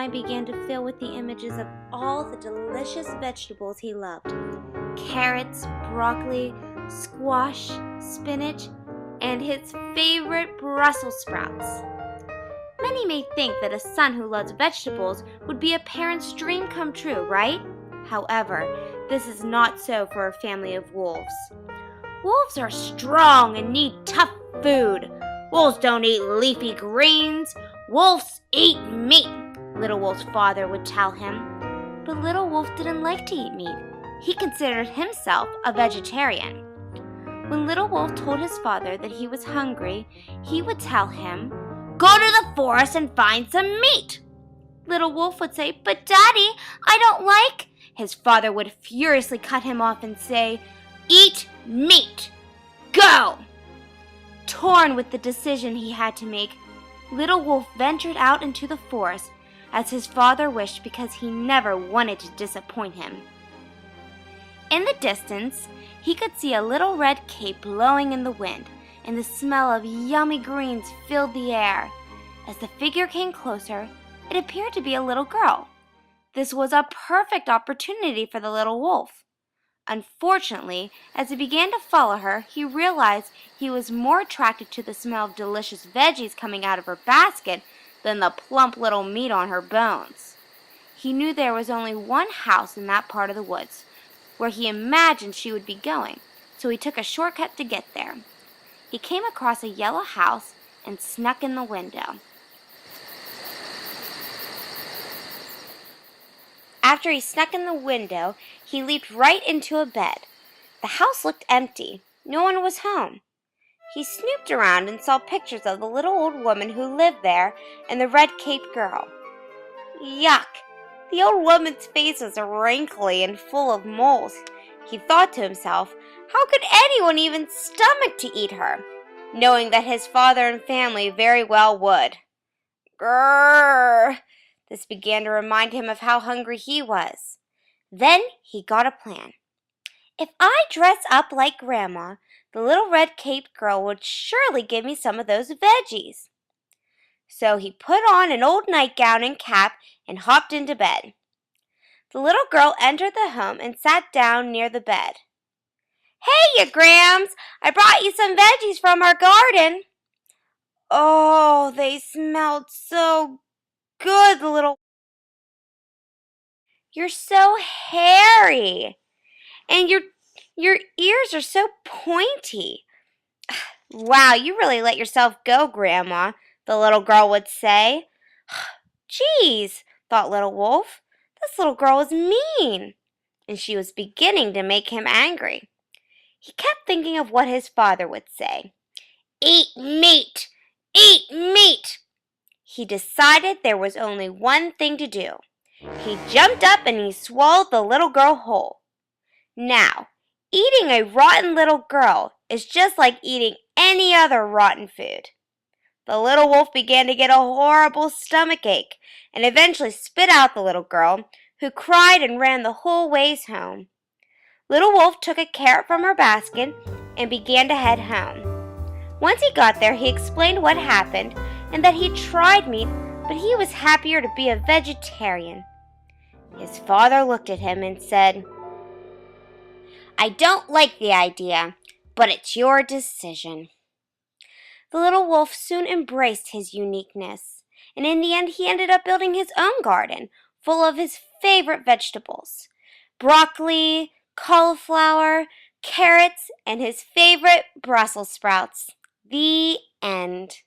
mind began to fill with the images of all the delicious vegetables he loved: carrots, broccoli, squash, spinach, and his favorite Brussels sprouts. Many may think that a son who loves vegetables would be a parent's dream come true, right? However, this is not so for a family of wolves. Wolves are strong and need tough food. Wolves don't eat leafy greens. Wolves eat meat, Little Wolf's father would tell him. But Little Wolf didn't like to eat meat. He considered himself a vegetarian. When Little Wolf told his father that he was hungry, he would tell him, "Go to the forest and find some meat." Little Wolf would say, "But Daddy, I don't like..." His father would furiously cut him off and say, "Eat meat! Go!" Torn with the decision he had to make, Little Wolf ventured out into the forest as his father wished, because he never wanted to disappoint him. In the distance, he could see a little red cape blowing in the wind, and the smell of yummy greens filled the air. As the figure came closer, it appeared to be a little girl. This was a perfect opportunity for the little wolf. Unfortunately, as he began to follow her, he realized he was more attracted to the smell of delicious veggies coming out of her basket than the plump little meat on her bones. He knew there was only one house in that part of the woods where he imagined she would be going, so he took a shortcut to get there. He came across a yellow house and snuck in the window. After he snuck in the window, he leaped right into a bed. The house looked empty. No one was home. He snooped around and saw pictures of the little old woman who lived there and the red-caped girl. Yuck! The old woman's face was wrinkly and full of moles. He thought to himself, how could anyone even stomach to eat her, knowing that his father and family very well would? Grrr! This began to remind him of how hungry he was. Then he got a plan. If I dress up like Grandma, the little red-caped girl would surely give me some of those veggies. So he put on an old nightgown and cap and hopped into bed. The little girl entered the home and sat down near the bed. "Hey, you Grams! I brought you some veggies from our garden." Oh, they smelled so good, the little... You're so hairy, and your ears are so pointy. Wow, you really let yourself go, Grandma, the little girl would say. Geez, thought Little Wolf, this little girl is mean, and she was beginning to make him angry. He kept thinking of what his father would say. Eat meat! Eat meat! He decided there was only one thing to do. He jumped up and he swallowed the little girl whole. Now, eating a rotten little girl is just like eating any other rotten food. The little wolf began to get a horrible stomach ache and eventually spit out the little girl, who cried and ran the whole ways home. Little Wolf took a carrot from her basket and began to head home. Once he got there, he explained what happened and that he tried meat, but he was happier to be a vegetarian. His father looked at him and said, I don't like the idea, but it's your decision. The little wolf soon embraced his uniqueness, and in the end he ended up building his own garden full of his favorite vegetables: broccoli, cauliflower, carrots, and his favorite Brussels sprouts. The end.